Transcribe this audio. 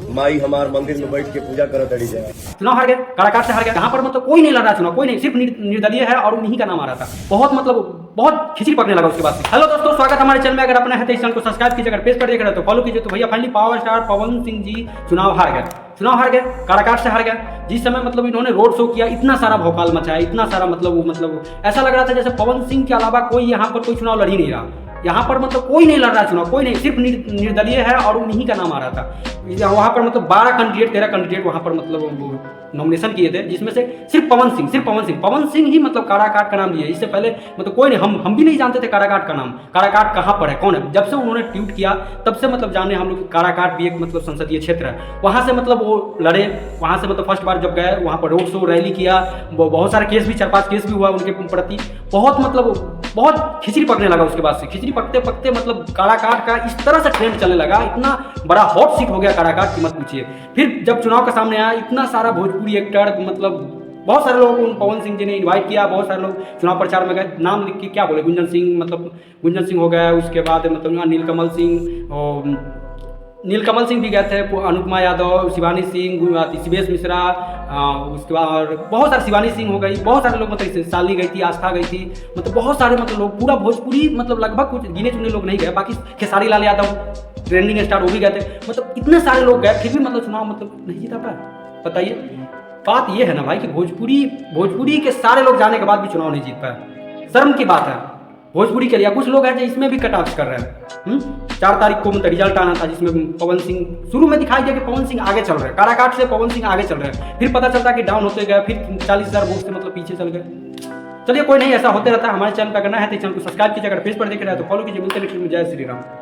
माई हमार मंदिर में बैठ के पूजा करत अड़ी जाए। चुनाव हार गए, काराकाट से हार गए। यहाँ पर मतलब कोई नहीं लड़ रहा चुनाव, कोई नहीं, सिर्फ निर्दलीय है और उन्हीं का नाम आ रहा था। बहुत खिचड़ी पकने लगा उसके बाद से। हेलो दोस्तों, स्वागत हमारे चैनल में। अगर अपने है तो इस चैनल को सब्सक्राइब कीजिए, अगर पेज पर देख रहे हो तो फॉलो कीजिए। तो भैया finally power star Pawan Singh ji चुनाव हार गए, काराकाट से हार गए। जिस समय मतलब इन्होंने रोड शो किया, इतना सारा भौकाल मचाया, इतना सारा मतलब ऐसा लग रहा था जैसे पवन सिंह के अलावा कोई यहाँ पर कोई चुनाव लड़ ही नहीं रहा। यहाँ पर मतलब कोई नहीं लड़ रहा चुनाव, कोई नहीं, सिर्फ निर्दलीय है और उन्हीं का नाम आ रहा था। वहाँ पर मतलब 12 कैंडिडेट 13 कैंडिडेट वहाँ पर मतलब नॉमिनेशन किए थे, जिसमें से सिर्फ पवन सिंह ही मतलब काराकाट का नाम दिया। इससे पहले मतलब कोई नहीं, हम भी नहीं जानते थे काराकाट का नाम, काराकाट कहाँ पर है, कौन है। जब से उन्होंने ट्वीट किया तब से मतलब जाने हम लोग काराकाट भी एक मतलब संसदीय क्षेत्र है। वहाँ से मतलब वो लड़े, वहाँ से मतलब फर्स्ट बार जब गए वहाँ पर रोड शो रैली किया, बहुत सारे केस भी 4-5 केस भी हुआ उनके प्रति। बहुत खिचड़ी पकने लगा उसके बाद से। खिचड़ी पकते पकते मतलब काराकाट का इस तरह से ट्रेंड चलने लगा, इतना बड़ा हॉट सीट हो गया काराकाट की मत पूछिए। फिर जब चुनाव का सामने आया, इतना सारा भोजपुरी एक्टर मतलब बहुत सारे लोगों को पवन सिंह जी ने इनवाइट किया। बहुत सारे लोग चुनाव प्रचार में गए, नाम लिख के क्या बोले, गुंजन सिंह हो गया। उसके बाद मतलब नीलकमल सिंह भी गए थे, अनुपमा यादव, शिवानी सिंह, शिवेश मिश्रा, उसके बाद बहुत सारे, शिवानी सिंह हो गई, बहुत सारे लोग मतलब साली गई थी, आस्था गई थी, मतलब बहुत सारे मतलब लोग, पूरा भोजपुरी मतलब लगभग कुछ गिने चुने लोग नहीं गए। बाकी खेसारी लाल यादव ट्रेंडिंग स्टार वो भी गए थे। मतलब इतने सारे लोग गए, फिर भी मतलब चुनाव मतलब नहीं जीता पाया। बताइए, बात ये है ना भाई कि भोजपुरी के सारे लोग जाने के बाद भी चुनाव नहीं जीत पाया। शर्म की बात है भोजपुरी के लिए। कुछ लोग हैं जो इसमें भी कट ऑफ कर रहे हैं। 4 तारीख को मतलब रिजल्ट आना था, जिसमें पवन सिंह शुरू में दिखाई दिया कि पवन सिंह आगे चल रहे हैं, काराकाट से पवन सिंह आगे चल रहे हैं। फिर पता चलता कि डाउन होते गए, फिर 40,000 वोट से मतलब पीछे चल गए। चलिए कोई नहीं, ऐसा होते रहता है। हमारे चैनल पर करना है तो चैनल को सब्सक्राइब कीजिए, अगर पेज पर देख रहे हैं तो फॉलो कीजिए। मिलते हैं नेक्स्ट वीडियो में। जय श्री राम।